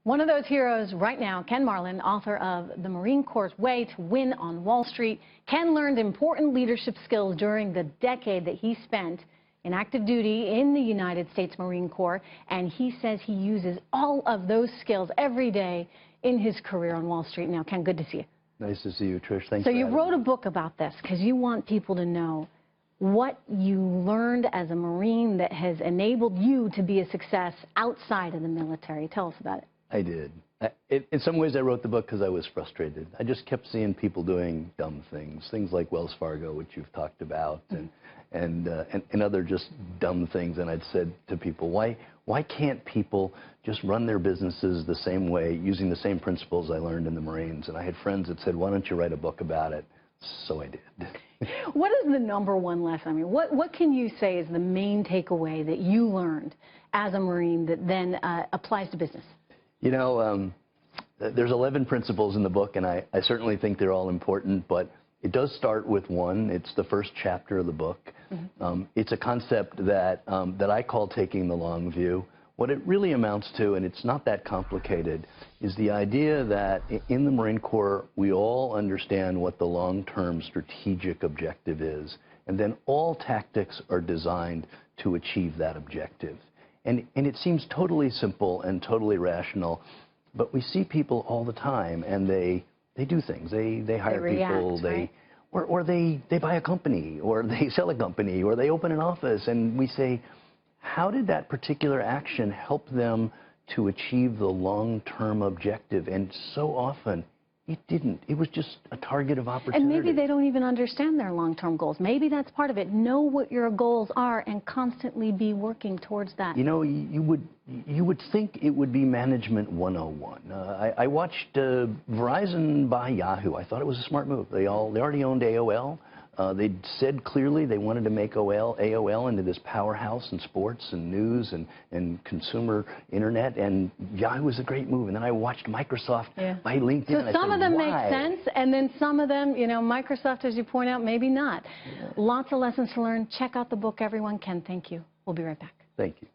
One of those heroes right now, Ken Marlin, author of The Marine Corps' Way to Win on Wall Street. Ken learned important leadership skills during the decade that he spent in active duty in the United States Marine Corps, and he says he uses all of those skills every day in his career on Wall Street. Now, Ken, good to see you. Nice to see you, Trish. Thanks. So you wrote a book about this because you want people to know what you learned as a Marine that has enabled you to be a success outside of the military. Tell us about it. I did. In some ways, I wrote the book because I was frustrated. I just kept seeing people doing dumb things like Wells Fargo, which you've talked about, and other just dumb things. And I'd said to people, why can't people just run their businesses the same way, using the same principles I learned in the Marines? And I had friends that said, why don't you write a book about it? So I did. What is the #1 lesson? I mean, what can you say is the main takeaway that you learned as a Marine that then applies to business? You know, there's 11 principles in the book, and I certainly think they're all important, but it does start with one. It's the first chapter of the book. It's a concept that I call taking the long view. What it really amounts to, and it's not that complicated, is the idea that in the Marine Corps, we all understand what the long-term strategic objective is, and then all tactics are designed to achieve that objective. And it seems totally simple and totally rational, but we see people all the time, and they do things. They hire people, right? or they buy a company, or they sell a company, or they open an office, and we say, how did that particular action help them to achieve the long-term objective? And so often, it didn't. It was just a target of opportunity. And maybe they don't even understand their long-term goals. Maybe that's part of it. Know what your goals are and constantly be working towards that. You know, you would think it would be Management 101. I watched Verizon buy Yahoo. I thought it was a smart move. They already owned AOL. They said clearly they wanted to make AOL into this powerhouse in sports and news and consumer internet, and Yahoo was a great move. And then I watched Microsoft buy LinkedIn. So some of them make sense, and then some of them, you know, Microsoft, as you point out, maybe not. Lots of lessons to learn. Check out the book, everyone. Ken, thank you. We'll be right back. Thank you.